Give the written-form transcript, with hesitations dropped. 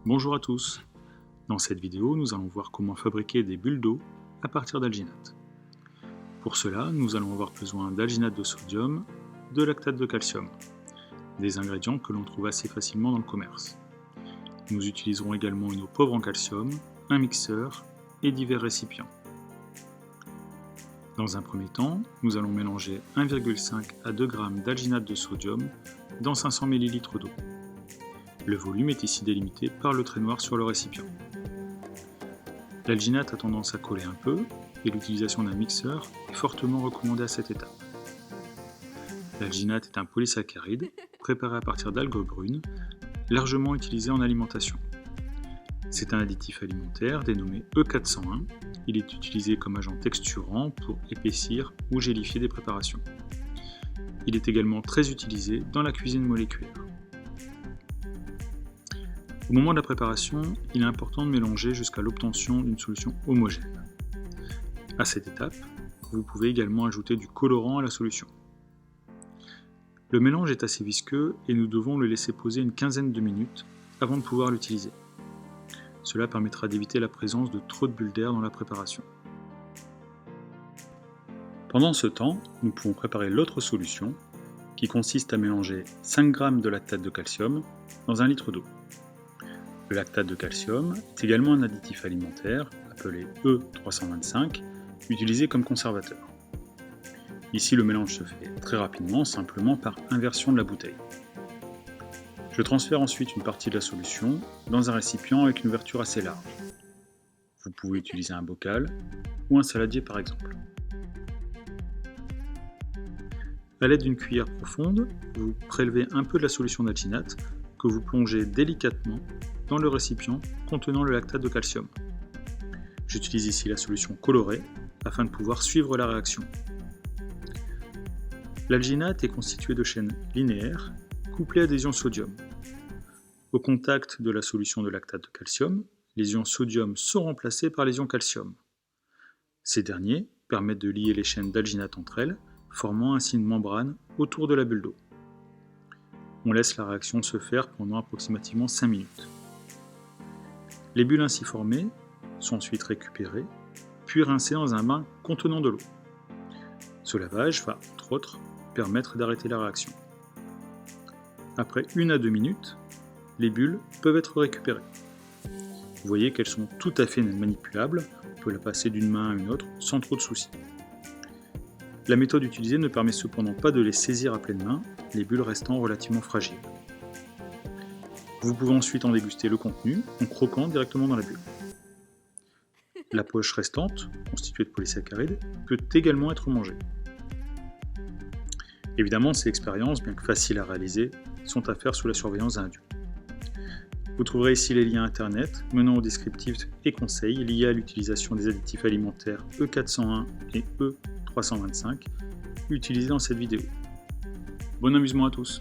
Bonjour à tous. Dans cette vidéo, nous allons voir comment fabriquer des bulles d'eau à partir d'alginate. Pour cela, nous allons avoir besoin d'alginate de sodium, de lactate de calcium, des ingrédients que l'on trouve assez facilement dans le commerce. Nous utiliserons également une eau pauvre en calcium, un mixeur et divers récipients. Dans un premier temps, nous allons mélanger 1,5 à 2 g d'alginate de sodium dans 500 ml d'eau. Le volume est ici délimité par le trait noir sur le récipient. L'alginate a tendance à coller un peu et l'utilisation d'un mixeur est fortement recommandée à cette étape. L'alginate est un polysaccharide préparé à partir d'algues brunes, largement utilisé en alimentation. C'est un additif alimentaire dénommé E401. Il est utilisé comme agent texturant pour épaissir ou gélifier des préparations. Il est également très utilisé dans la cuisine moléculaire. Au moment de la préparation, il est important de mélanger jusqu'à l'obtention d'une solution homogène. À cette étape, vous pouvez également ajouter du colorant à la solution. Le mélange est assez visqueux et nous devons le laisser poser une quinzaine de minutes avant de pouvoir l'utiliser. Cela permettra d'éviter la présence de trop de bulles d'air dans la préparation. Pendant ce temps, nous pouvons préparer l'autre solution qui consiste à mélanger 5 g de lactate de calcium dans 1 litre d'eau. Le lactate de calcium est également un additif alimentaire, appelé E325, utilisé comme conservateur. Ici, le mélange se fait très rapidement, simplement par inversion de la bouteille. Je transfère ensuite une partie de la solution dans un récipient avec une ouverture assez large. Vous pouvez utiliser un bocal ou un saladier par exemple. À l'aide d'une cuillère profonde, vous prélevez un peu de la solution d'alginate que vous plongez délicatement dans le récipient contenant le lactate de calcium. J'utilise ici la solution colorée afin de pouvoir suivre la réaction. L'alginate est constituée de chaînes linéaires couplées à des ions sodium. Au contact de la solution de lactate de calcium, les ions sodium sont remplacés par les ions calcium. Ces derniers permettent de lier les chaînes d'alginate entre elles, formant ainsi une membrane autour de la bulle d'eau. On laisse la réaction se faire pendant approximativement 5 minutes. Les bulles ainsi formées sont ensuite récupérées, puis rincées dans un bain contenant de l'eau. Ce lavage va, entre autres, permettre d'arrêter la réaction. Après 1 à 2 minutes, les bulles peuvent être récupérées. Vous voyez qu'elles sont tout à fait manipulables, on peut la passer d'une main à une autre sans trop de soucis. La méthode utilisée ne permet cependant pas de les saisir à pleine main, les bulles restant relativement fragiles. Vous pouvez ensuite en déguster le contenu en croquant directement dans la bulle. La poche restante, constituée de polysaccharides, peut également être mangée. Évidemment, ces expériences, bien que faciles à réaliser, sont à faire sous la surveillance d'un adulte. Vous trouverez ici les liens internet menant aux descriptifs et conseils liés à l'utilisation des additifs alimentaires E401 et E325 utilisés dans cette vidéo. Bon amusement à tous!